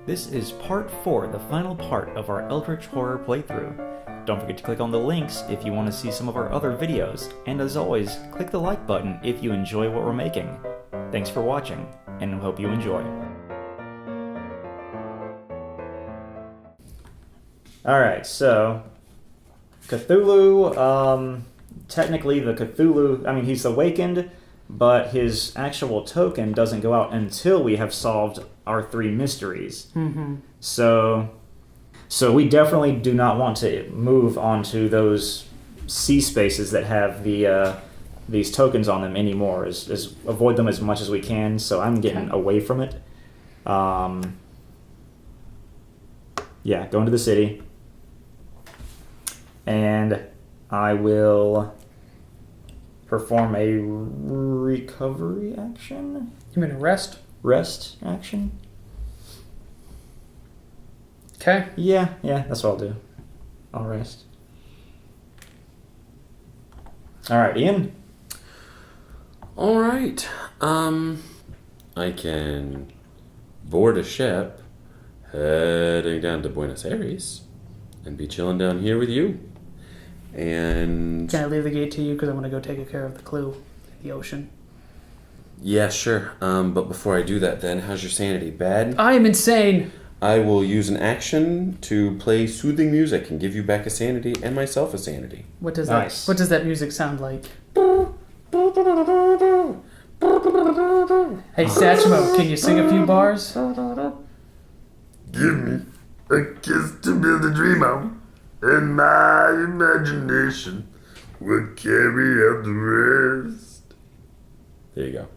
This is part 4, the final part of our Eldritch Horror playthrough. Don't forget to click on the links if you want to see some of our other videos, and as always, click the like button if you enjoy what we're making. Thanks for watching, and we hope you enjoy. Alright, so Cthulhu, technically the Cthulhu, he's awakened, but his actual token doesn't go out until we have solved our 3 mysteries. Mm-hmm. So we definitely do not want to move onto those sea spaces that have these tokens on them anymore. Is avoid them as much as we can. So I'm getting away from it. Yeah, go into the city, and I will perform a recovery action. You mean a rest? Rest action. Okay. Yeah, that's what I'll do. I'll rest. Alright, Ian? Alright. I can board a ship heading down to Buenos Aires and be chilling down here with you. And Can I leave the gate to you because I want to go take care of the clue in the ocean? yeah, sure. But before I do that then, how's your sanity? Bad? I am insane! I will use an action to play soothing music and give you back a sanity and myself a sanity. What does Nice. that music sound like? Hey Satchmo, can you sing a few bars? Give me a kiss to build a dream on, and my imagination will carry out the rest. There you go.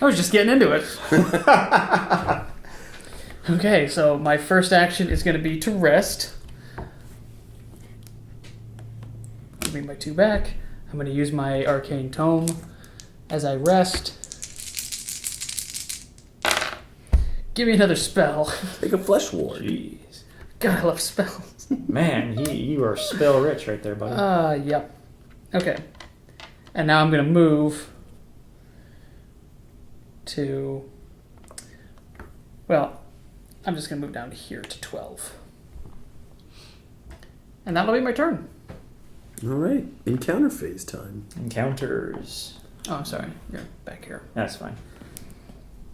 I was just getting into it. Okay, so my first action is going to be to rest. Give me my 2 back. I'm going to use my arcane tome as I rest. Give me another spell. Take a flesh ward. Jeez. God, I love spells. Man, you are spell rich right there, buddy. Yep. Okay. And now I'm going to move to... Well, I'm just going to move down here to 12. And that'll be my turn. Alright, encounter phase time. Encounters. Oh, I'm sorry. You're back here. That's fine.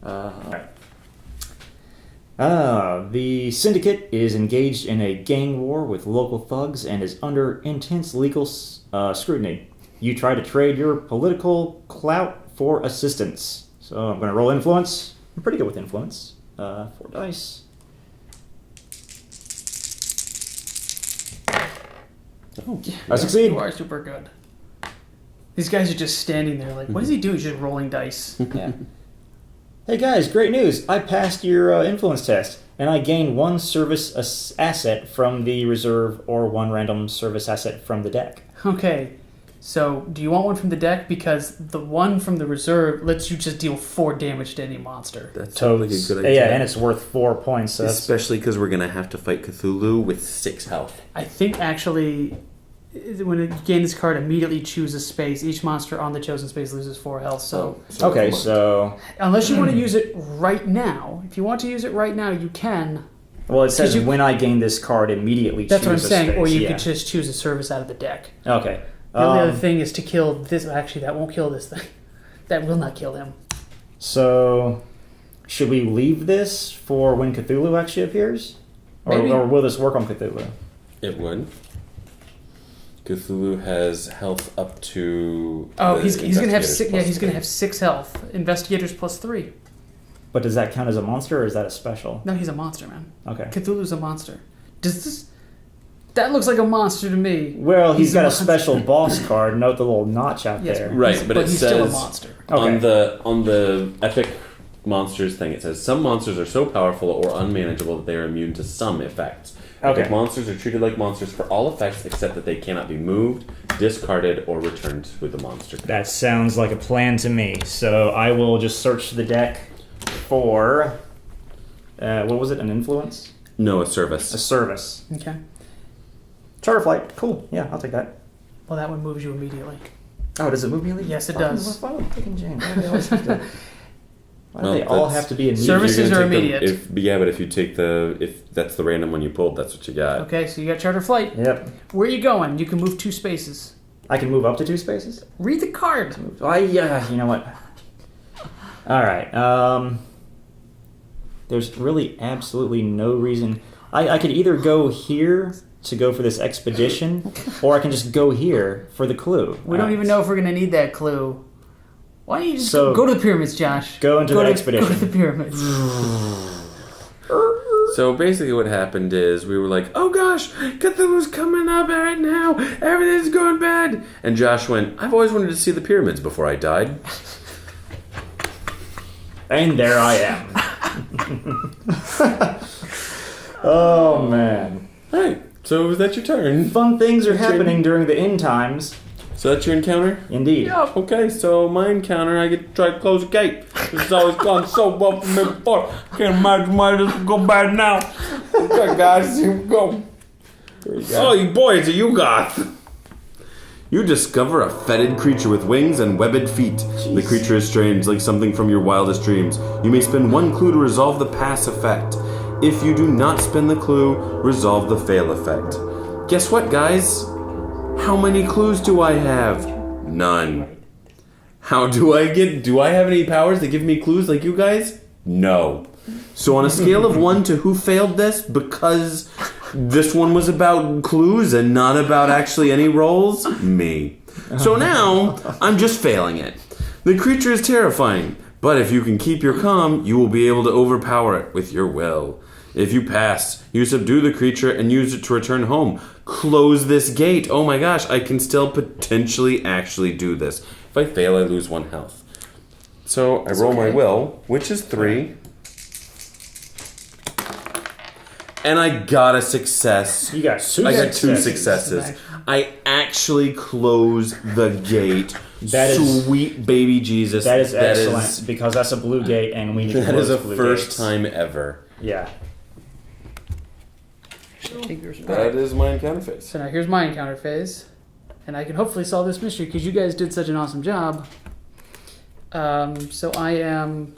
Alright. The Syndicate is engaged in a gang war with local thugs and is under intense legal scrutiny. You try to trade your political clout for assistance. So I'm going to roll influence. I'm pretty good with influence. 4 dice. Oh, I succeed. You are super good. These guys are just standing there like, what does he do? He's just rolling dice. Yeah. Hey guys, great news! I passed your influence test, and I gain 1 service asset from the reserve or 1 random service asset from the deck. Okay, so do you want one from the deck? Because the one from the reserve lets you just deal 4 damage to any monster. that sounds like a good idea. Yeah, and it's worth 4 points. So Especially because we're going to have to fight Cthulhu with 6 health. I think actually, when you gain this card, immediately choose a space. Each monster on the chosen space loses 4 health. So okay, so unless you want to use it right now, if you want to use it right now, you can. well, it says you- when I gain this card, immediately That's choose what I'm a saying. space. Or you Yeah. could just choose a service out of the deck. Okay. The only other thing is to kill this. Actually, that won't kill this thing. That will not kill him. So, should we leave this for when Cthulhu actually appears, Maybe. or will this work on Cthulhu? It would. Cthulhu has health up to. Oh, the he's gonna have investigators 6. Yeah, plus he's gonna 3. have 6 health. Investigators plus 3. But does that count as a monster, or is that a special? No, he's a monster, man. Okay. Cthulhu's a monster. Does this? That looks like a monster to me. Well, he's got a monster. special boss card. Note the little notch out Yes, there. Right, but it he's still a says- monster. Okay. On the epic monsters thing, it says some monsters are so powerful or unmanageable that they are immune to some effects. Okay. Epic monsters are treated like monsters for all effects except that they cannot be moved, discarded, or returned to the monster. That sounds like a plan to me. So I will just search the deck for what was it? An influence? No, a service. A service. Okay. Charter flight. Cool. Yeah, I'll take that. Well, that one moves you immediately. Oh, does it move me? Yes, it does. Fucking James. Why do they always have to- Why do they all have to be immediate? Services You're are gonna take immediate. but if that's the random one you pulled, that's what you got. Okay, so you got charter flight. Yep. Where are you going? You can move 2 spaces. I can move up to 2 spaces? Read the card. Yeah, you know what? Alright, there's really absolutely no reason. I could either go here to go for this expedition, or I can just go here for the clue. We don't even know if we're going to need that clue. Why don't you just So, go to the pyramids, Josh? go into the expedition. Go to the pyramids. So basically what happened is we were like, oh gosh, Cthulhu's coming up right now. Everything's going bad. And Josh went, I've always wanted to see the pyramids before I died. And there I am. Oh, man. Alright, so is that your turn? Fun things are happening during the end times. So that's your encounter? Indeed. Yep. Okay, so my encounter, I get to try to close the gate. This has always gone so well for me before. Can't imagine why this will go bad now. Okay, guys, here we go. Oh, you boys, are you goth? You discover a fetid creature with wings and webbed feet. Jeez. The creature is strange, like something from your wildest dreams. You may spend 1 clue to resolve the pass effect. If you do not spend the clue, resolve the fail effect. Guess what, guys? How many clues do I have? None. How do I have any powers that give me clues like you guys? No. So on a scale of 1 to who failed this, because this one was about clues and not about actually any rolls, me. So now, I'm just failing it. The creature is terrifying, but if you can keep your calm, you will be able to overpower it with your will. If you pass, you subdue the creature and use it to return home. Close this gate. Oh my gosh, I can still potentially actually do this. If I fail, I lose 1 health. So I roll my will, which is 3. And I got a success. You got 2 I got 2 successes. successes. I actually close the gate. That is- Sweet baby Jesus. That is excellent, because that's a blue gate, and we need to That is close a blue first gates. time ever. Yeah. Take yours back. That is my encounter phase. So now here's my encounter phase, and I can hopefully solve this mystery because you guys did such an awesome job. So I am,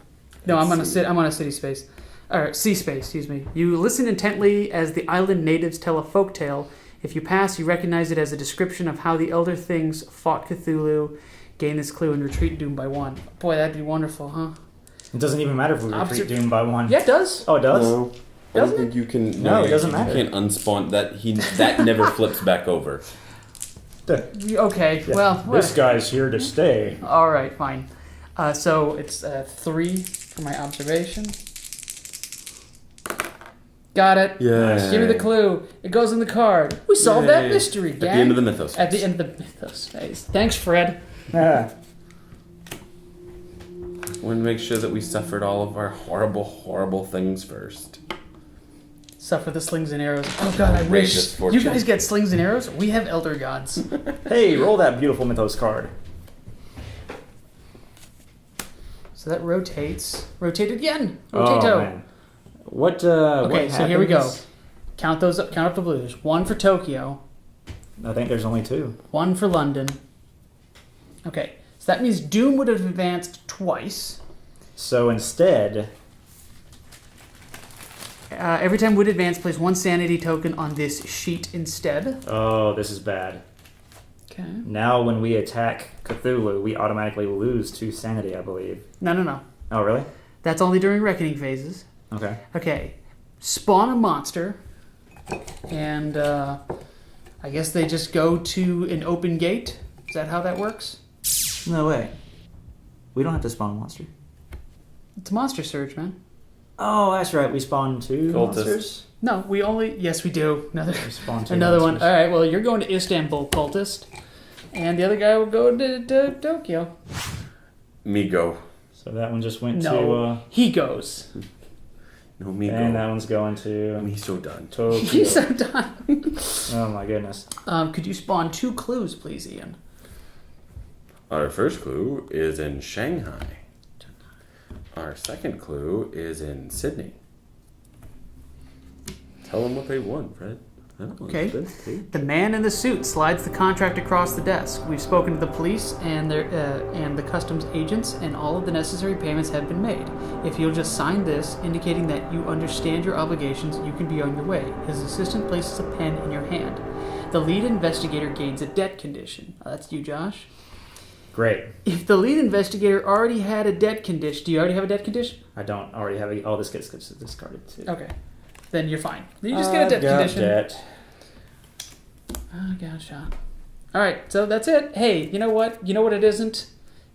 no, I'm on a city space, or sea space. Excuse me. You listen intently as the island natives tell a folktale. If you pass, you recognize it as a description of how the elder things fought Cthulhu, gain this clue, and retreat doomed by 1. Boy, that'd be wonderful, huh? It doesn't even matter if we retreat doomed by 1. Yeah, it does. Oh, it does? No, I don't think you can. No, it doesn't matter. You can't unspawn that. That never flips back over. Okay, Yeah. well, This guy's here to stay. all right, fine. So it's 3 for my observation. Got it. Yeah. Give me the clue. It goes in the card. We solved that Yay. mystery, gang. At the end of the mythos. At the end of the mythos phase. Thanks, Fred. Yeah. I want to make sure that we suffered all of our horrible, horrible things first. Suffer the slings and arrows. Oh god, I Outrageous wish. fortune. You guys get slings and arrows? We have elder gods. Hey, roll that beautiful mythos card. So that rotates. Rotate again. Oh, Rotato. man. What, Okay, what so here we go. happens? Count those up. Count up the blues. 1 for Tokyo. I think there's only 2. 1 for London. Okay, so that means Doom would have advanced twice. So instead, Every time would advance, place 1 sanity token on this sheet instead. oh, this is bad. Okay. Now when we attack Cthulhu, we automatically lose 2 sanity, I believe. No. Oh, really? That's only during reckoning phases. Okay. Okay. Spawn a monster. And I guess they just go to an open gate. Is that how that works? No way. We don't have to spawn a monster. It's a monster surge, man. Oh, that's right. We spawn 2 Cultist. monsters. No, we only... Yes, we do. We spawn 2 Another one. monsters. All right, well, you're going to Istanbul, cultist. And the other guy will go to Tokyo. Me go. So that one just went No, he goes. No, me to... And go. that one's going to... Me so done. Tokyo. He's so done. Oh, my goodness. Could you spawn 2 clues, please, Ian? Our first clue is in Shanghai. Our second clue is in Sydney. Tell them what they want, Fred. Okay. The man in the suit slides the contract across the desk. We've spoken to the police and the customs agents, and all of the necessary payments have been made. If you'll just sign this, indicating that you understand your obligations, you can be on your way. His assistant places a pen in your hand. The lead investigator gains a debt condition. That's you, Josh. Great. If the lead investigator already had a debt condition, do you already have a debt condition? I don't already have it. All this gets discarded too. Okay. Then you're fine. You just get a debt condition. Debt. Oh, gotcha. All right, so that's it. Hey, you know what? You know what it isn't?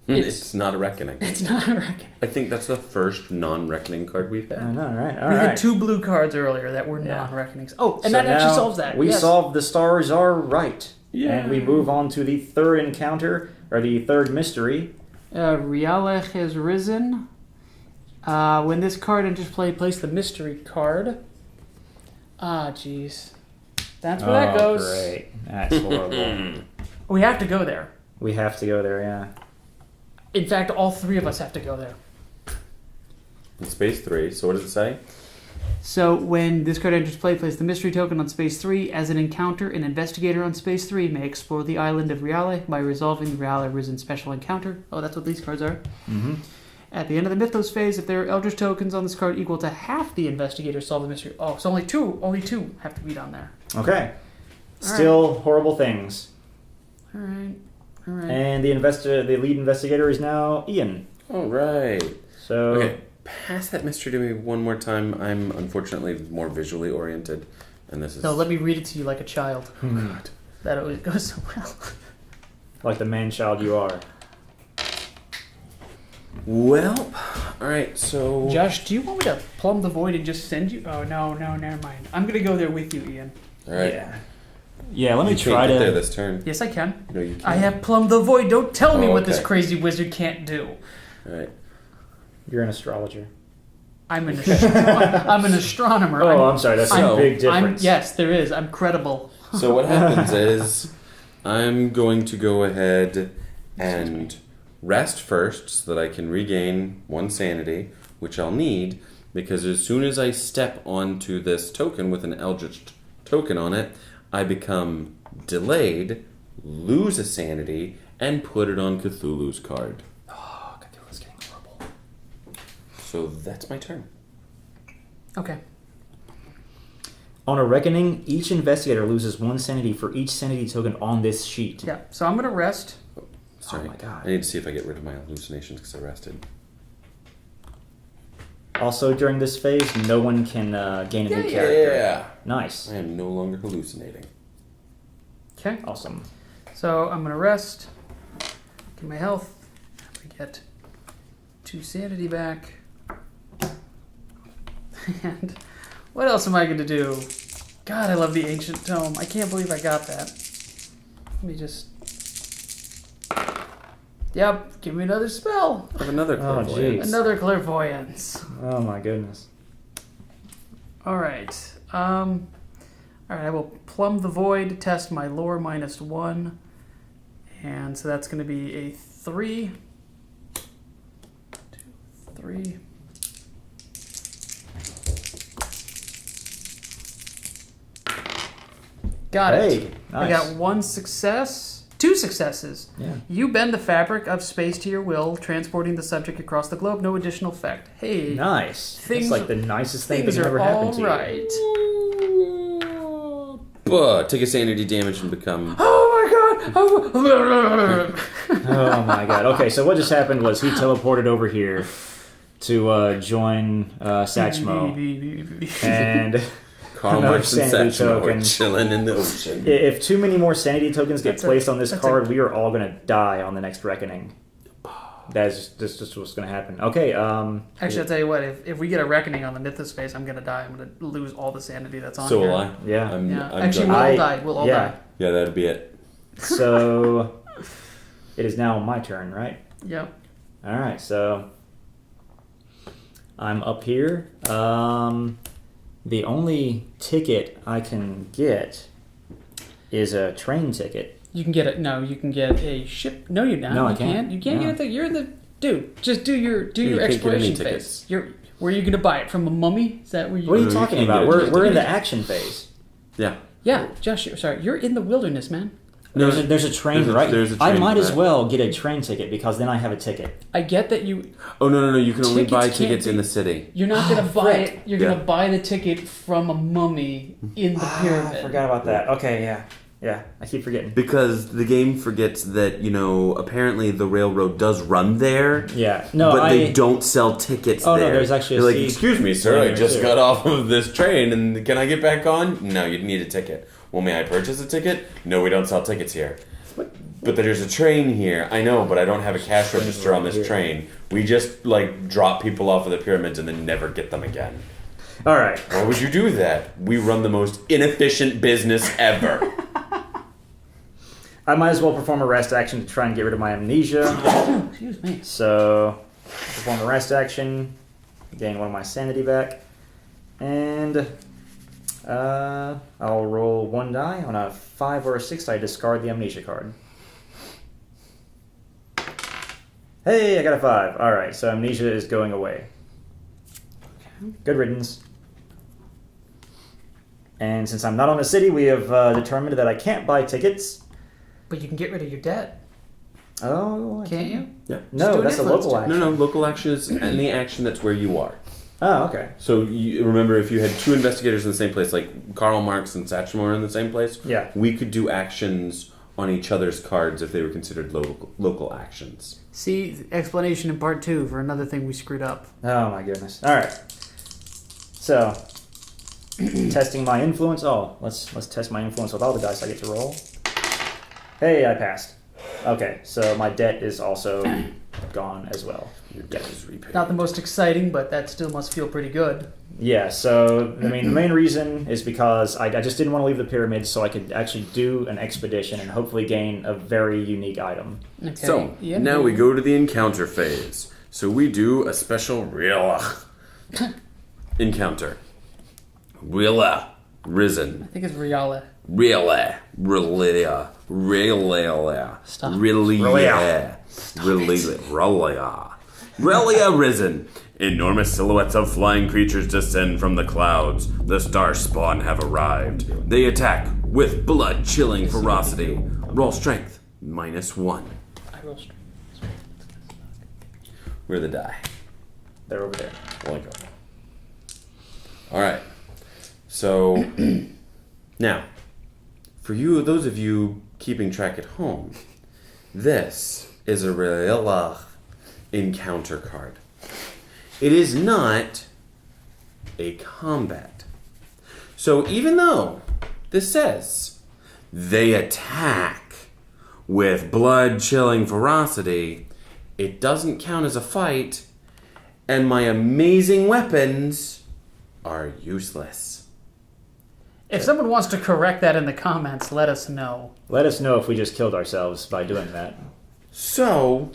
It's not a reckoning. It's not a reckoning. I think that's the first non-reckoning card we've I had. know, right? We had 2 blue cards earlier that were non-reckonings. Oh, and So that actually now solves that. We yes. solved the stars are right. Yeah. And we move on to the third encounter, or the third mystery. Riale has risen. When this card enters play, place the mystery card. Ah, jeez. That's where that goes. Great. That's horrible. We have to go there. We have to go there, yeah. In fact, all 3 of us have to go there. In space 3, so what does it say? So when this card enters play, place the mystery token on space 3. As an encounter, an investigator on space 3 may explore the island of Riale by resolving the Riale Risen special encounter. Oh, that's what these cards are. Mm-hmm. At the end of the Mythos phase, if there are Eldritch tokens on this card equal to half the investigator solve the mystery. Oh, so only two have to be down there. Okay. Still horrible things. All right. And the lead investigator is now Ian. All right. So Okay, pass that mystery to me one more time. I'm unfortunately more visually oriented, and this is... No, let me read it to you like a child. God. That always goes so well. like the man-child you are. Well, all right, so... Josh, do you want me to plumb the void and just send you? Oh, no, never mind. I'm going to go there with you, Ian. All right. Yeah, let me You try can't get to... there this turn. Yes, I can. No, you can't. I have plumbed the void. Don't tell me Oh, what this okay. crazy wizard can't do. All right. You're an astrologer. I'm an astronomer. I'm sorry, that's a big difference. Yes, there is. I'm credible. So what happens is I'm going to go ahead and rest first so that I can regain 1 sanity, which I'll need because as soon as I step onto this token with an Eldritch token on it, I become delayed, lose a sanity, and put it on Cthulhu's card. Oh, Cthulhu's getting horrible. So that's my turn. Okay. On a reckoning, each investigator loses 1 sanity for each sanity token on this sheet. Yeah. So I'm going to rest. Sorry. Oh my God. I need to see if I get rid of my hallucinations because I rested. Also, during this phase, no one can gain a new character. Yeah. Nice. I am no longer hallucinating. Okay. Awesome. So I'm going to rest. Get my health. We get 2 sanity back. And what else am I going to do? God, I love the Ancient Tome. I can't believe I got that. Let me just... Yep, give me another spell. I have another Oh, clairvoyance. jeez. Another clairvoyance. Oh my goodness. All right. All right, I will plumb the void, test my lore -1. And so that's going to be a 3. 2, 3. Got it. Hey, nice. I got 1 success. 2 successes. Yeah. You bend the fabric of space to your will, transporting the subject across the globe. No additional effect. Hey. Nice. Things- It's like the nicest thing Things that's are ever happened to all right. Take a sanity damage and become... Oh my god! Oh my god. Okay, so what just happened was he teleported over here to join Satchmo. And Carl Another Marks and sanity Satchmo are token. chilling in the ocean. if too many more sanity tokens get That's a- placed on this that's card, we are all going to die on the next reckoning. That's just what's going to happen. Okay, Actually, I'll tell you what. If we get a reckoning on the Mythos phase, I'm gonna die. I'm gonna lose all the sanity that's on So here. will I. Yeah. Yeah. I'm Actually, done. we'll all I- die. We'll all yeah. die. Yeah, that'd be it. So it is now my turn, right? Yep. All right, so I'm up here. The only ticket I can get is a train ticket. You can get it. No, you can get a ship. No, you're not. No, I you can't. You can't No. get the. You're the dude. Just do your You can't get any exploration tickets. phase. Where are you gonna buy it from a mummy? Is that where you? What are you You talking can't about? get a We're ticket. in the action phase. Yeah. Yeah, Josh, you're in the wilderness, man. No, There's a train right. there's a I train might as right. well get a train ticket because then I have a ticket. I get that you... Oh, no. You can only Tickets buy can't tickets be- in the city. You're not going to buy it. You're going Yeah. to buy the ticket from a mummy in the pyramid. I forgot about that. Okay, yeah. I keep forgetting. Because the game forgets that, apparently the railroad does run there. Yeah, no, but they don't sell tickets Oh, no, there. there's actually a They're like, seat excuse me, sir, I there, just too." got off of this train, and can I get back on? No, you'd need a ticket. Well, may I purchase a ticket? No, we don't sell tickets here. But there's a train here. I know, but I don't have a cash register on this train. We just, drop people off of the pyramids and then never get them again. All right. Why would you do that? We run the most inefficient business ever. I might as well perform a rest action to try and get rid of my amnesia. Excuse me. So, perform a rest action, gain one of my sanity back, and I'll roll one die. On a 5 or a 6, I discard the amnesia card. Hey, I got a 5. All right, so amnesia is going away. Good riddance. And since I'm not on the city, we have determined that I can't buy tickets. But you can get rid of your debt, Oh, can't you? Yeah. Just do No, an that's a influence local check. action. No, local action is any action that's where you are. Oh, okay. So you remember, if you had two investigators in the same place, like Karl Marx and Satchmo are in the same place, Yeah. we could do actions on each other's cards if they were considered local actions. See, explanation in part 2 for another thing we screwed up. Oh my goodness. All right. So, testing my influence. Oh, let's test my influence with all the dice I get to roll. Hey, I passed. Okay, so my debt is also gone as well. Your debt is repaid. Not the most exciting, but that still must feel pretty good. Yeah. So the main reason is because I just didn't want to leave the pyramid, so I could actually do an expedition and hopefully gain a very unique item. Okay. So, yeah. now we go to the encounter phase. So we do a special real encounter. Real risen. I think it's Riala. Really. Stop. Relia risen. Enormous silhouettes of flying creatures descend from the clouds. The star spawn have arrived. They attack with blood-chilling ferocity. Roll strength, -1. I roll straight. Where are the die? They're over there. Alright. So, now, for you, those of you keeping track at home, this is a real encounter card. It is not a combat. So even though this says they attack with blood-chilling ferocity, it doesn't count as a fight, and my amazing weapons are useless. If someone wants to correct that in the comments, let us know. Let us know if we just killed ourselves by doing that. So,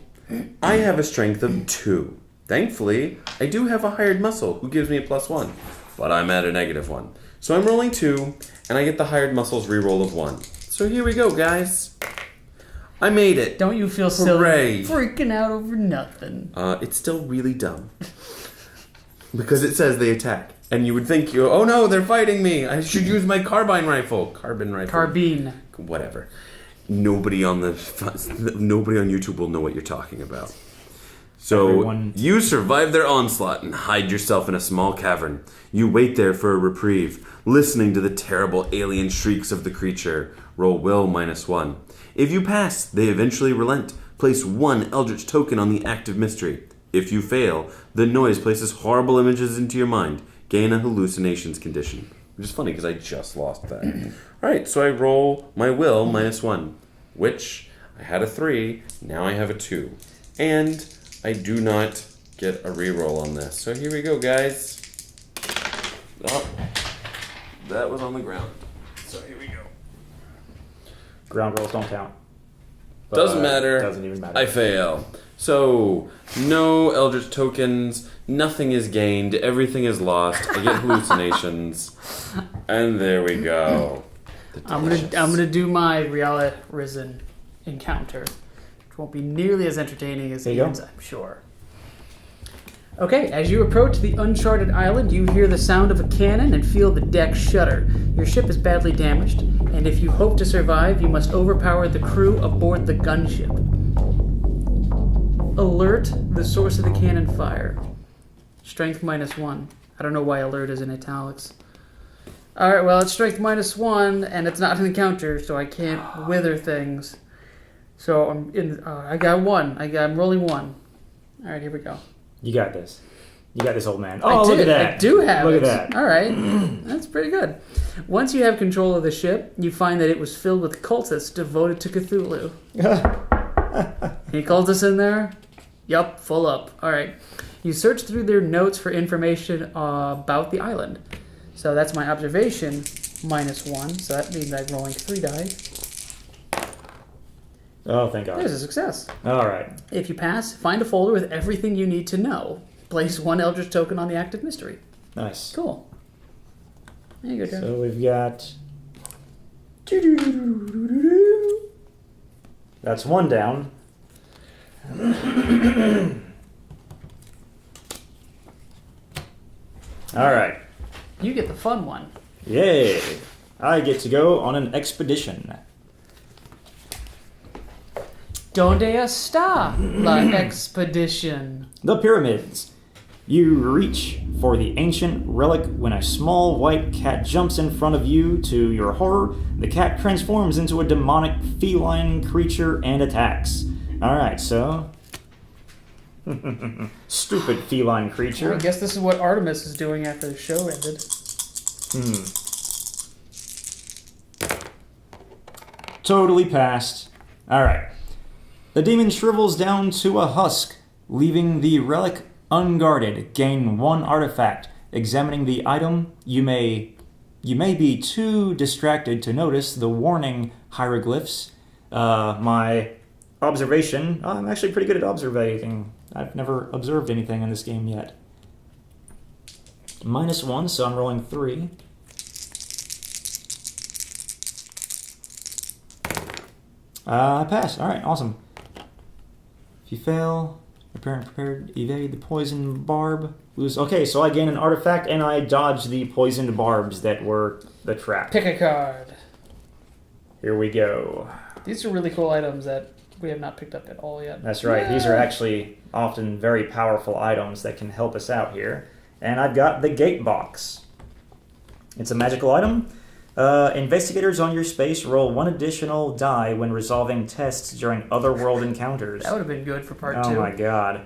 I have a strength of 2. Thankfully, I do have a hired muscle who gives me a +1, but I'm at a -1. So I'm rolling 2, and I get the hired muscle's reroll of 1. So here we go, guys. I made it. Don't you feel silly? Hooray. Freaking out over nothing. It's still really dumb. Because it says they attack. And you would think, oh no, they're fighting me. I should use my carbine rifle. Carbine rifle. Carbine. Whatever. Nobody on YouTube will know what you're talking about. So you survive their onslaught and hide yourself in a small cavern. You wait there for a reprieve, listening to the terrible alien shrieks of the creature. Roll will -1. If you pass, they eventually relent. Place 1 Eldritch token on the active mystery. If you fail, the noise places horrible images into your mind. Gain a hallucinations condition. Which is funny because I just lost that. Alright, so I roll my will -1, which I had a 3, now I have a 2. And I do not get a reroll on this. So here we go, guys. Oh, that was on the ground. So here we go. Ground rolls don't count. Doesn't matter. Doesn't even matter. I fail. So, no Eldritch tokens, nothing is gained, everything is lost, I get hallucinations, and there we go. I'm gonna do my Riala Risen encounter. Which won't be nearly as entertaining as There you go. Ian's, I'm sure. Okay, as you approach the uncharted island, you hear the sound of a cannon and feel the deck shudder. Your ship is badly damaged, and if you hope to survive, you must overpower the crew aboard the gunship. Alert the source of the cannon fire. Strength -1. I don't know why alert is in italics. Alright, well, it's strength -1, and it's not an encounter, so I can't wither things. So I got 1. I'm rolling 1. Alright, here we go. You got this. You got this, old man. Oh, look at that. I do have Look it. at that. All right. That's pretty good. Once you have control of the ship, you find that it was filled with cultists devoted to Cthulhu. Any cultists in there? Yup, full up. All right. You search through their notes for information about the island. So that's my observation -1. So that means I'm rolling 3 dice. Oh, thank God. There's a success. All right. If you pass, find a folder with everything you need to know. Place 1 Eldritch token on the active mystery. Nice. Cool. There you go, John. So we've got... That's 1 down. All right. You get the fun one. Yay. I get to go on an expedition. Donde está la expedition? The pyramids. You reach for the ancient relic when a small white cat jumps in front of you. To your horror, the cat transforms into a demonic feline creature and attacks. Alright, so... Stupid feline creature. I guess this is what Artemis is doing after the show ended. Totally passed. Alright. The demon shrivels down to a husk, leaving the relic unguarded. Gain 1 artifact. Examining the item, you may be too distracted to notice the warning hieroglyphs. My observation, I'm actually pretty good at observing. I've never observed anything in this game yet. -1, so I'm rolling 3. I pass. Alright, awesome. If you fail, prepared, evade the poison barb. Lose. Okay, so I gain an artifact and I dodge the poisoned barbs that were the trap. Pick a card. Here we go. These are really cool items that we have not picked up at all yet. That's right. These are actually often very powerful items that can help us out here. And I've got the gate box. It's a magical item. Investigators on your space roll 1 additional die when resolving tests during otherworld encounters. That would have been good for part 2. Oh my god.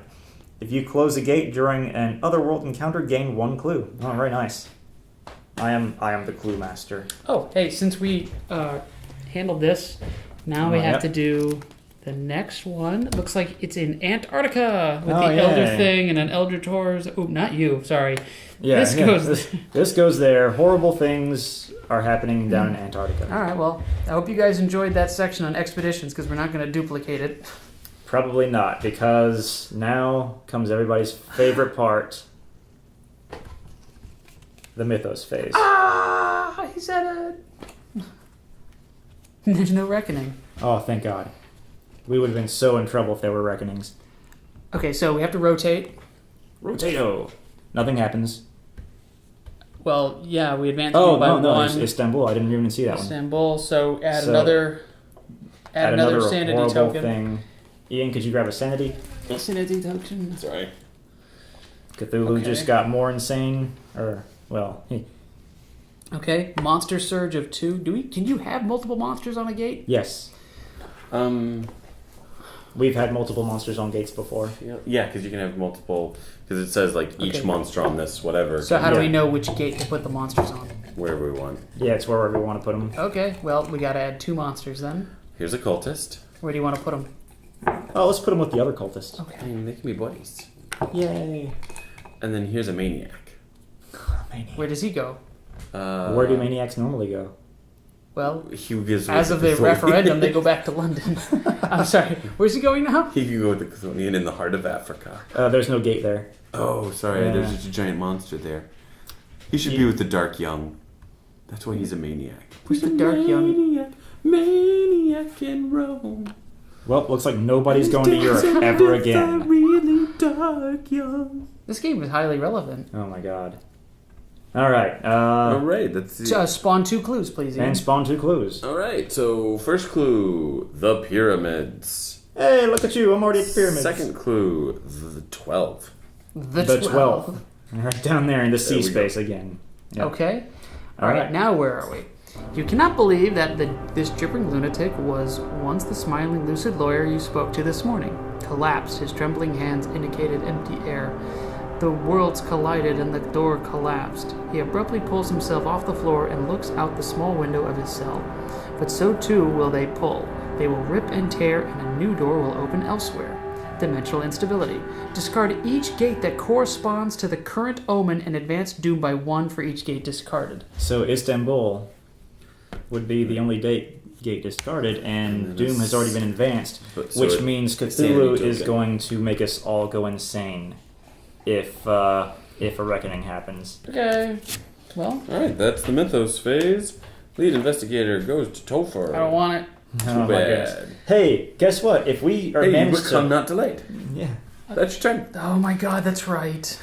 If you close a gate during an otherworld encounter, gain 1 clue. Oh, very nice. I am the clue master. Oh, hey, since we handled this, now we have to do the next one. Looks like it's in Antarctica with the Elder Thing and an Eldritch Horror. Oh, not you, sorry. Yeah, This this goes there. Horrible things are happening down in Antarctica. All right, well, I hope you guys enjoyed that section on expeditions because we're not going to duplicate it. Probably not, because now comes everybody's favorite part. The Mythos phase. Ah, he said it. There's no reckoning. Oh, thank God. We would have been so in trouble if there were reckonings. Okay, so we have to rotate. Rotato. Nothing happens. Well, yeah, we advanced Oh, by no, one. it's Istanbul. I didn't even see that one. Istanbul, so add So, another Another sanity horrible token. thing. Ian, could you grab a sanity? Sanity token. Sorry. Cthulhu Okay. just got more insane. Or, well, Okay, monster surge of 2. Can you have multiple monsters on a gate? yes. We've had multiple monsters on gates before. Yeah, because you can have multiple. Because it says like each Okay. monster on this whatever. So how do Yeah. we know which gate to put the monsters on? Wherever we want. Yeah, it's wherever we want to put them. Okay, well, we got to add 2 monsters then. Here's a cultist. Where do you want to put them? Oh, let's put them with the other cultist. I mean, they can be buddies. Yay. And then here's a maniac. Where does he go? Where do maniacs normally go? Well, He gives as of the referendum, they go back to London. I'm sorry. Where's he going now? He can go with the Chthonian in the heart of Africa. There's no gate there. Oh, sorry. Yeah. There's just a giant monster there. He should be with the Dark Young. That's why he's a maniac. Who's the Dark Young? Maniac in Rome. Well, looks like nobody's going to Europe ever again. Really dark young. This game is highly relevant. Oh my god. All right. All right, let's see. Spawn 2 clues, please, Ian. And spawn 2 clues. All right, so first clue, the pyramids. Hey, look at you! I'm already at the pyramids. Second clue, the 12. The 12. Right down there in the sea we space again. Yep. Okay. All All right, right. now where are we? You cannot believe that this dripping lunatic was once the smiling, lucid lawyer you spoke to this morning. Collapsed, his trembling hands indicated empty air. The worlds collided and the door collapsed. He abruptly pulls himself off the floor and looks out the small window of his cell. But so too will they pull. They will rip and tear, and a new door will open elsewhere. Dimensional instability. Discard each gate that corresponds to the current omen and advance doom by 1 for each gate discarded. So Istanbul would be the only gate discarded, and Doom has already been advanced, which means Cthulhu is going to make us all go insane if a reckoning happens. Okay. Well, All right, that's the Mythos phase. Lead investigator goes to Topher. I don't want it. Oh my goodness. Bad. Hey, guess what? If we are Hey, you managed become to... not delayed. Yeah. That's your turn. Oh my god, that's right.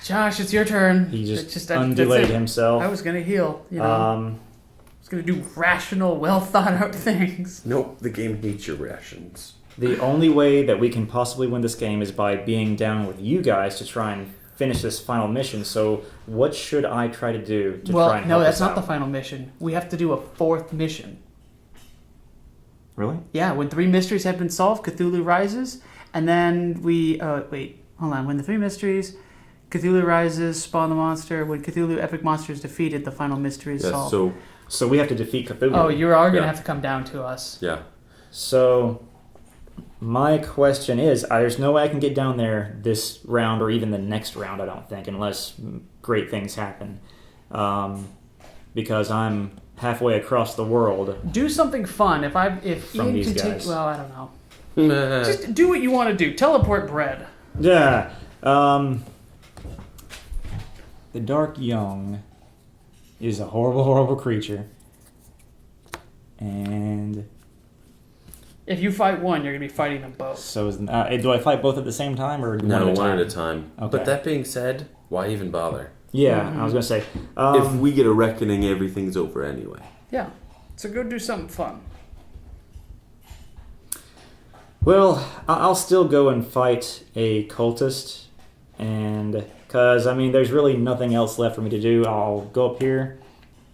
Josh, it's your turn. He It's just that's undelayed it. himself. I was gonna heal, you know. I was gonna do rational, well thought out things. Nope, the game hates your rations. The only way that we can possibly win this game is by being down with you guys to try and finish this final mission. So what should I try to do to try and no, help that's us not out? the final mission. We have to do a 4th mission. Really? Yeah, when 3 mysteries have been solved, Cthulhu rises, and then we... wait, hold on. When the 3 mysteries... Cthulhu rises, spawn the monster. When Cthulhu epic monster is defeated, the final mystery is solved. So we have to defeat Cthulhu. Oh, you are going to Yeah. have to come down to us. Yeah. So my question is, there's no way I can get down there this round or even the next round, I don't think, unless great things happen. Because I'm halfway across the world. Do something fun. If From Ian these can guys. take... Well, I don't know. Just do what you want to do. Teleport bread. Yeah. The Dark Young is a horrible, horrible creature. And If you fight one, you're going to be fighting them both. so is... do I fight both at the same time or No, one one at at a a time? time. Okay. But that being said, why even bother? Yeah, I was going to say... If we get a reckoning, everything's over anyway. Yeah. So go do something fun. Well, I'll still go and fight a cultist, and because I mean, there's really nothing else left for me to do. I'll go up here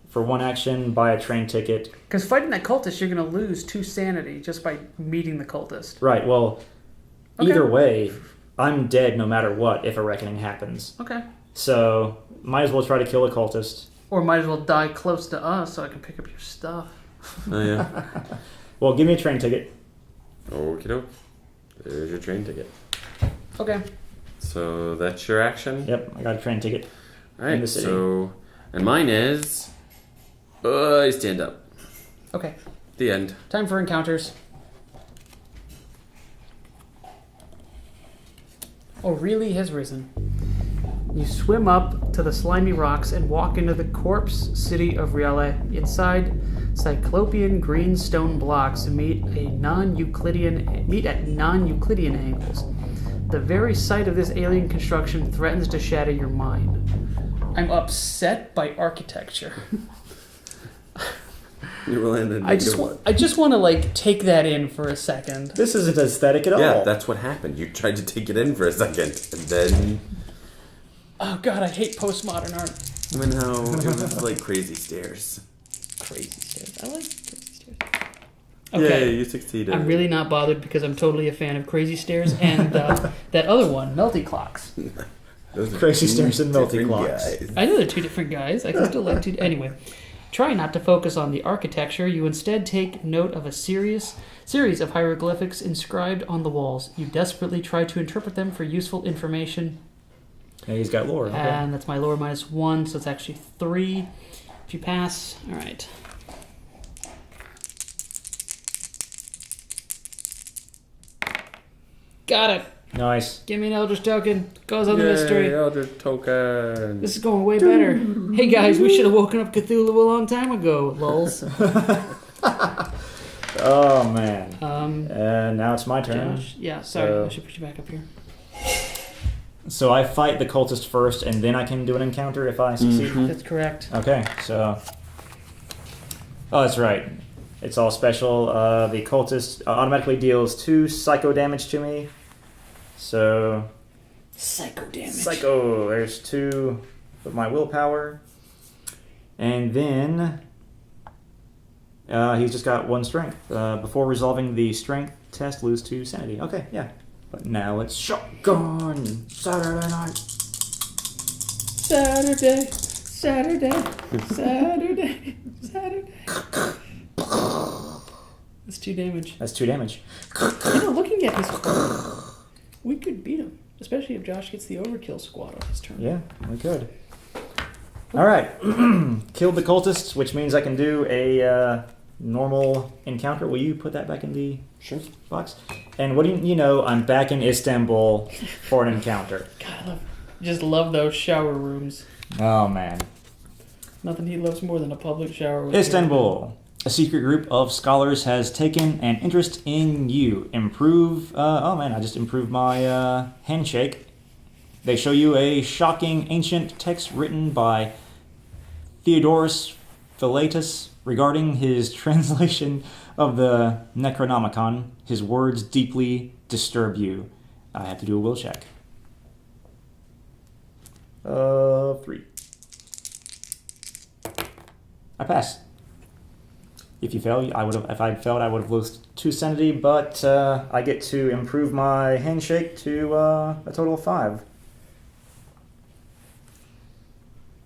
for one action, buy a train ticket. Because fighting that cultist, you're going to lose 2 sanity just by meeting the cultist. Right. Well, Okay. either way, I'm dead no matter what if a reckoning happens. Okay. So might as well try to kill a cultist. Or might as well die close to us so I can pick up your stuff. Oh, yeah. Well, give me a train ticket. Okie doke. There's your train ticket. Okay. So that's your action? Yep, I got a train ticket. All right, In the city. so... And mine is... I stand up. Okay. The end. Time for encounters. Aurelie has risen. You swim up to the slimy rocks and walk into the corpse city of Riele. Inside, cyclopean green stone blocks meet at non-Euclidean angles. The very sight of this alien construction threatens to shatter your mind. I'm upset by architecture. You will end in I just want to like take that in for a second. This isn't aesthetic at all. Yeah, that's what happened. You tried to take it in for a second, and then... Oh god, I hate postmodern art. No, it was like crazy stairs. Crazy stairs. I like crazy stairs. Yeah, Okay. you succeeded. I'm really not bothered because I'm totally a fan of crazy stairs and that other one, melty clocks. Those are Crazy two stairs and melting different clocks. guys. I know they're 2 different guys. I can still like 2. Anyway, try not to focus on the architecture. You instead take note of a series of hieroglyphics inscribed on the walls. You desperately try to interpret them for useful information. Yeah, he's got lore. Okay. And that's my lore -1, so it's actually 3. If you pass, all right. Got it. Nice. Give me an Eldritch token. Goes on the mystery. Eldritch token. This is going way better. Hey guys, we should have woken up Cthulhu a long time ago. Lulz. Oh, man. Um, Now it's my turn. Josh, yeah, sorry, So- I should put you back up here. So I fight the cultist first, and then I can do an encounter if I succeed? That's correct. Okay, so... Oh, that's right. It's all special. The cultist automatically deals 2 psycho damage to me. So... Psycho damage. Psycho! There's 2 with my willpower. And then... he's just got 1 strength. Before resolving the strength test, lose 2 sanity. Okay, yeah. But now it's shotgun Saturday night. Saturday. That's 2 damage. That's 2 damage. You know, looking at this, we could beat him. Especially if Josh gets the overkill squad on his turn. Yeah, we could. Alright. Killed the cultists, which means I can do a normal encounter. Will you put that back in the box? And what do you know? I'm back in Istanbul for an encounter. God, just love those shower rooms. Oh, man. Nothing he loves more than a public shower. With Istanbul. A secret group of scholars has taken an interest in you. I just improved my handshake. They show you a shocking ancient text written by Theodorus Philetus regarding his translation of the Necronomicon. His words deeply disturb you. I have to do a will check. 3. I passed. If you fail, If I failed, I would have lost 2 sanity, but I get to improve my handshake to a total of 5.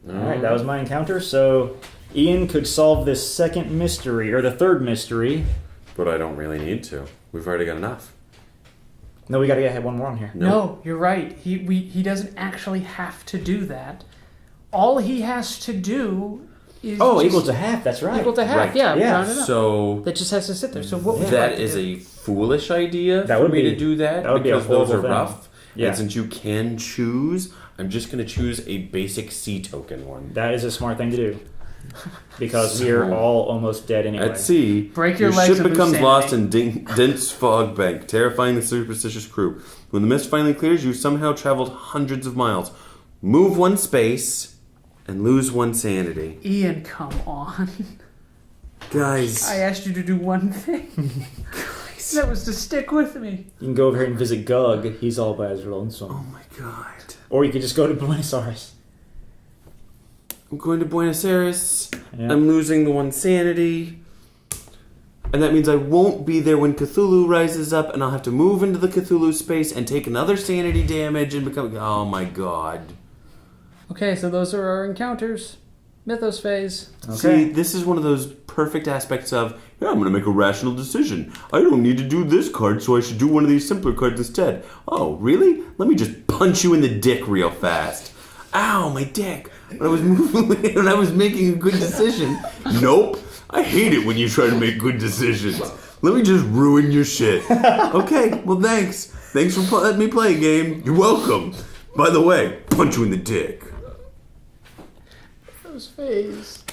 Alright, that was my encounter. So Ian could solve this second mystery, or the third mystery. But I don't really need to. We've already got enough. No, we gotta get one more on here. No, you're right. He doesn't actually have to do that. All he has to do is Equal to half, that's right. equal to half. Right. Yeah, Yeah. round it up. So That just has to sit there. So what would you that like to is do? a foolish idea That for would me be- to do that, that would be a because those horrible are thing. rough. Yeah. And since you can choose, I'm just going to choose a basic C token one. That is a smart thing to do. Because we're all almost dead anyway. At sea, Break your your legs ship and becomes lose lost in dense fog bank, terrifying the superstitious crew. When the mist finally clears, you somehow traveled hundreds of miles. Move 1 space and lose 1 sanity. Ian, come on. Guys. I asked you to do one thing. That was to stick with me. You can go over here and visit Gug. He's all by his lonesome. Oh my god. Or you could just go to Buenos Aires. I'm going to Buenos Aires. Yeah. I'm losing the 1 sanity. And that means I won't be there when Cthulhu rises up, and I'll have to move into the Cthulhu space and take another sanity damage and become... Oh my god. Okay, so those are our encounters. Mythos phase. See, this is one of those perfect aspects of, yeah, I'm going to make a rational decision. I don't need to do this card, so I should do one of these simpler cards instead. Oh, really? Let me just punch you in the dick real fast. Ow, my dick. When I was moving, when I was making a good decision. Nope. I hate it when you try to make good decisions. Let me just ruin your shit. Okay, well, thanks. Thanks for letting me play a game. You're welcome. By the way, punch you in the dick. Mythos phase.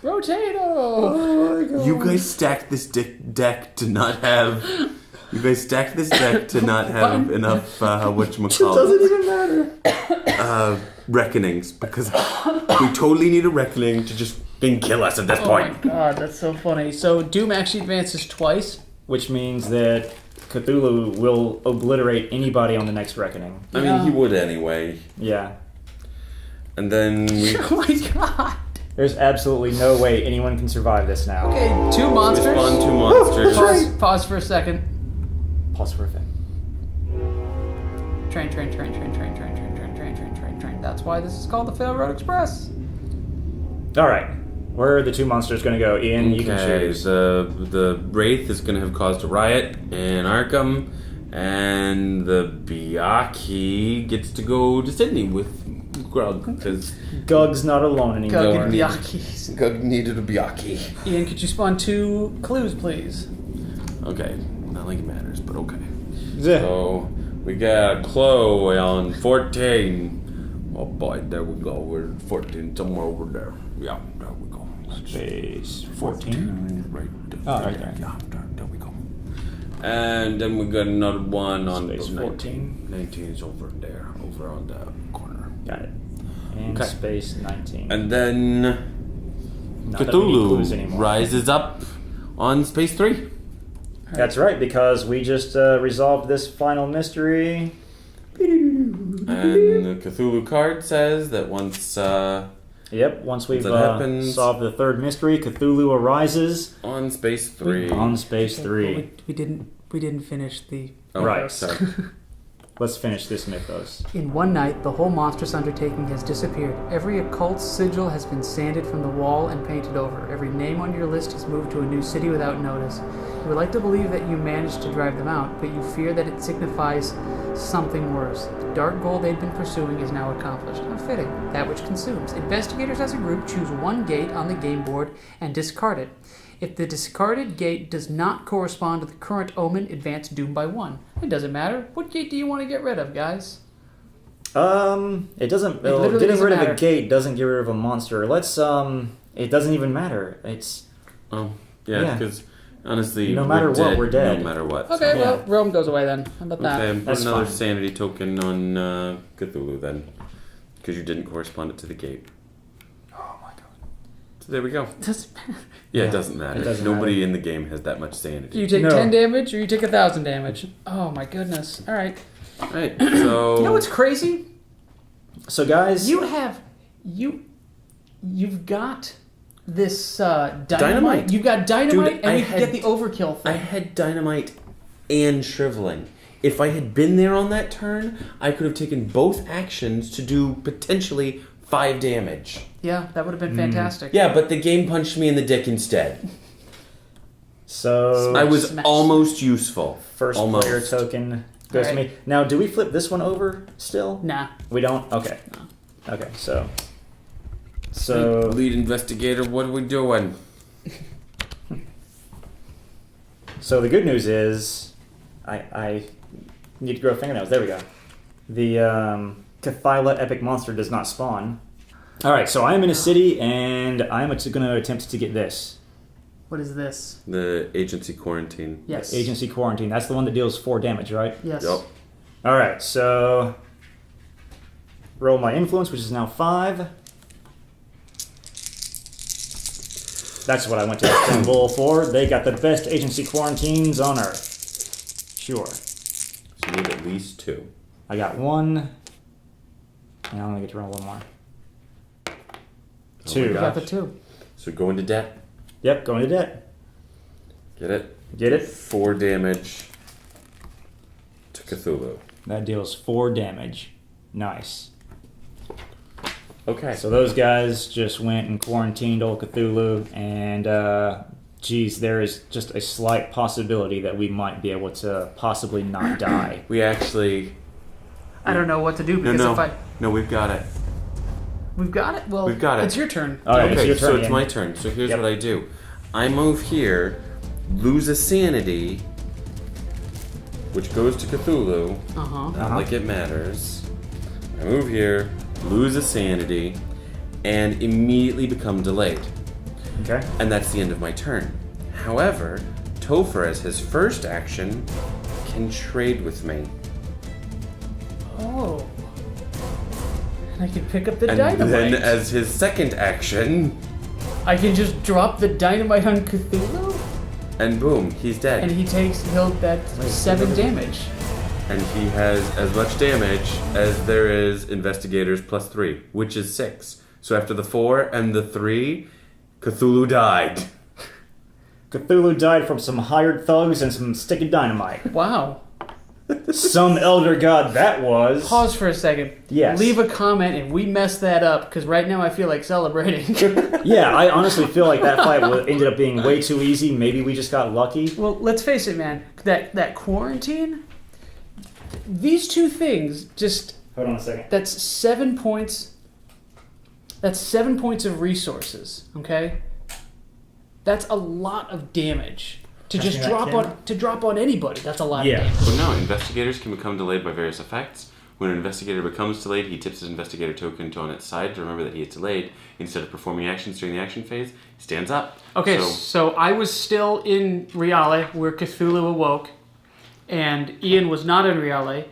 Rotato. Oh my god. You guys stacked this deck to not have. You guys stacked this deck to not have enough whatchamacallit. Doesn't even matter. Reckonings, because we totally need a reckoning to just kill us at this Oh point. my god, that's so funny. So Doom actually advances twice. Which means that Cthulhu will obliterate anybody on the next reckoning. I mean, he would anyway. Yeah. And then we Oh my god. There's absolutely no way anyone can survive this now. Okay, 2 monsters. spawn 2 monsters. Pause for a second. Pause for a thing. Train. That's why this is called the Fail Road Express. Alright. Where are the 2 monsters going to go? Ian, you can Okay, choose. the Wraith is going to have caused a riot in Arkham, and the Byakhee gets to go to Sydney with Grug, because Gug's not alone anymore. Gug and Byakhee. Gug needed a Byakhee. Ian, could you spawn 2 clues, please? Okay, not like it matters, but okay. Yeah. So, we got Chloe on 14. Oh boy, there we go. We're 14, somewhere over there. Yeah, there we go. Space 14. Right. Oh, right there. Yeah, there we go. And then we got another one on Space 14. 19 is over there, over on the corner. Got it. And Okay. Space 19. And then Not that we need clues Cthulhu anymore. rises up on Space 3. That's right, because we just resolved this final mystery. And the Cthulhu card says that once Yep, once we've that happens- solved the third mystery, Cthulhu arises on Space 3. on Space 3. But we didn't finish the. Oh, Right. Sorry. Let's finish this mythos. In one night, the whole monstrous undertaking has disappeared. Every occult sigil has been sanded from the wall and painted over. Every name on your list has moved to a new city without notice. You would like to believe that you managed to drive them out, but you fear that it signifies something worse. The dark goal they'd been pursuing is now accomplished. How fitting. That which consumes. Investigators as a group choose one gate on the game board and discard it. If the discarded gate does not correspond to the current omen, advance doom by 1. It doesn't matter. What gate do you want to get rid of, guys? It doesn't. Well, literally getting doesn't rid of matter. a gate doesn't get rid of a monster. Let's. It doesn't even matter. It's. Oh, yeah, Yeah. because honestly, No matter what, we're dead. No matter what. Okay, Yeah. well, Rome goes away then. How about that? Okay, put That's another fine. sanity token on Cthulhu then. Because you didn't correspond it to the gate. Oh my god. So there we go. Doesn't matter. Yeah, Yeah, it doesn't matter. it doesn't Nobody matter. in the game has that much sanity. You take No. 10 damage or you take 1,000 damage? Oh my goodness. All right. Right, so... You know what's crazy? So guys, You've got this dynamite. Dynamite. You've got dynamite, Dude, and I we can had- get the overkill I thing. had dynamite and shriveling. If I had been there on that turn, I could have taken both actions to do potentially 5 damage. Yeah, that would have been fantastic. Yeah, but the game punched me in the dick instead. so I was Smash. almost useful. first almost. player token goes to Alright. me. Now, do we flip this one over still? Nah. We don't. Okay. No. Okay. So. Lead investigator, what are we doing? So the good news is, I need to grow fingernails. There we go. The Cathyla epic monster does not spawn. All right, so I am in a city, and I'm going to attempt to get this What is this? The agency quarantine. Yes. agency quarantine. That's the one that deals 4 damage, right? Yes. Yep. All right, so roll my influence, which is now 5. That's what I went to Istanbul for. They got the best agency quarantines on Earth. Sure. So you need at least 2. I got 1, and I'm gonna get to roll 1 more. Oh 2. my You got gosh. the 2. So go into debt. Yep, going to debt. Get it? Get it? 4 damage to Cthulhu. That deals 4 damage. Nice. Okay. So those guys just went and quarantined old Cthulhu, and geez, there is just a slight possibility that we might be able to possibly not die. We actually... I don't know what to do No, because no. if I... No, we've got it. We've got it? Well, We've got it. It's your turn. All right, Okay, it's your turn. so it's Ian. my turn. So here's Yep. what I do. I move here, lose a sanity, which goes to Cthulhu. Uh-huh. Not like it matters. I move here, lose a sanity, and immediately become delayed. Okay. And that's the end of my turn. However, Topher, as his first action, can trade with me. Oh. And I can pick up the And dynamite. then, as his second action, I can just drop the dynamite on Cthulhu, and boom, he's dead. and he'll that 7 damage. And he has as much damage as there is investigators plus 3, which is 6. So after the 4 and the 3, Cthulhu died. Cthulhu died from some hired thugs and some sticky dynamite. Wow. Some elder god that was. Pause for a second. Yes. Leave a comment if we messed that up, because right now I feel like celebrating. Yeah, I honestly feel like that fight ended up being way too easy. Maybe we just got lucky. Well, let's face it, man. That quarantine, these two things just... Hold on a second. That's 7 points. That's 7 points of resources. Okay, that's a lot of damage to Passing that camera? drop on anybody. That's a lot Yeah. of damage. But no, investigators can become delayed by various effects. When an investigator becomes delayed, he tips his investigator token on its side to remember that he is delayed. Instead of performing actions during the action phase, he stands up. Okay, so I was still in Reale where Cthulhu awoke, and Ian was not in Reale,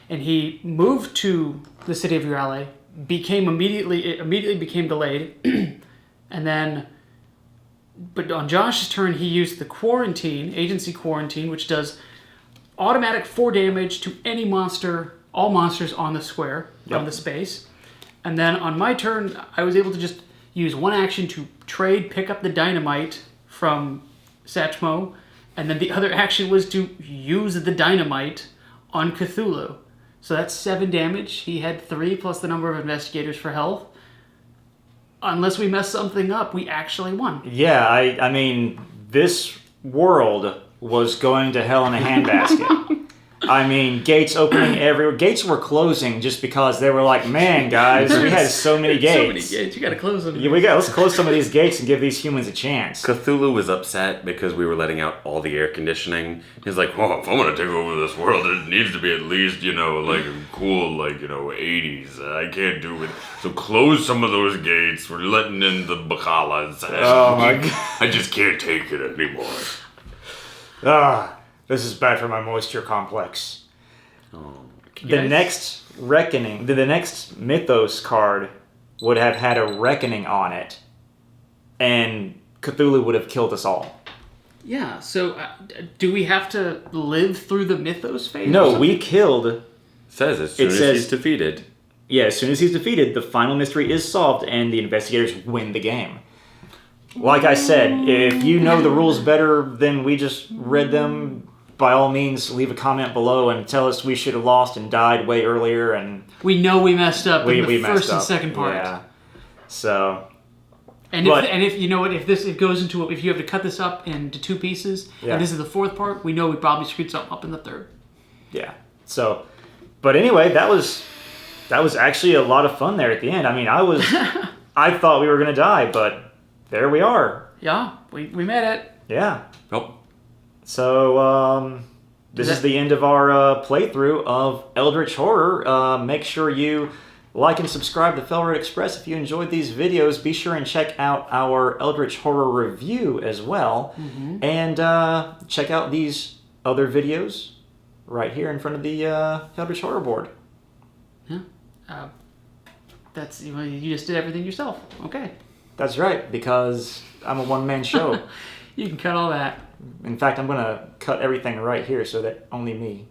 and he moved to the city of Reale, immediately became delayed, and then, but on Josh's turn, he used the quarantine, agency quarantine, which does automatic 4 damage to any monster, all monsters on the square, on the space. And then on my turn, I was able to just use one action to pick up the dynamite from Satchmo, and then the other action was to use the dynamite on Cthulhu. So that's 7 damage. He had 3 plus the number of investigators for health. Unless we mess something up, we actually won. Yeah, I mean, this world was going to hell in a handbasket. I mean, gates opening everywhere. Gates were closing just because they were like, man, guys, we had so many gates. So many gates, you gotta close them. Yeah, let's close some of these gates and give these humans a chance. Cthulhu was upset because we were letting out all the air conditioning. He's like, well, if I'm going to take over this world, it needs to be at least, like a cool, 80s. I can't do it. So close some of those gates. We're letting in the bacalas. Oh, my God. I just can't take it anymore. This is bad for my moisture complex. Oh, the next reckoning, the next Mythos card would have had a reckoning on it, and Cthulhu would have killed us all. Yeah, so do we have to live through the Mythos phase? No, we killed... Says as soon as he's defeated. Yeah, as soon as he's defeated, the final mystery is solved, and the investigators win the game. Like I said, if you know the rules better than we just read them, by all means, leave a comment below and tell us we should have lost and died way earlier. And we know we messed up in the first and second part. Yeah. So. And if you know what, if you have to cut this up into 2 pieces, and this is the 4th part, we know we probably screwed something up in the 3rd. Yeah. So, but anyway, that was actually a lot of fun there at the end. I mean, I thought we were gonna die, but there we are. Yeah, we made it. Yeah. Oh. So, this is the end of our playthrough of Eldritch Horror. Make sure you like and subscribe to Felred Express if you enjoyed these videos. Be sure and check out our Eldritch Horror review as well. Mm-hmm. And check out these other videos right here in front of the Eldritch Horror board. Yeah. You just did everything yourself. Okay. That's right, because I'm a one-man show. You can cut all that. In fact, I'm going to cut everything right here so that only me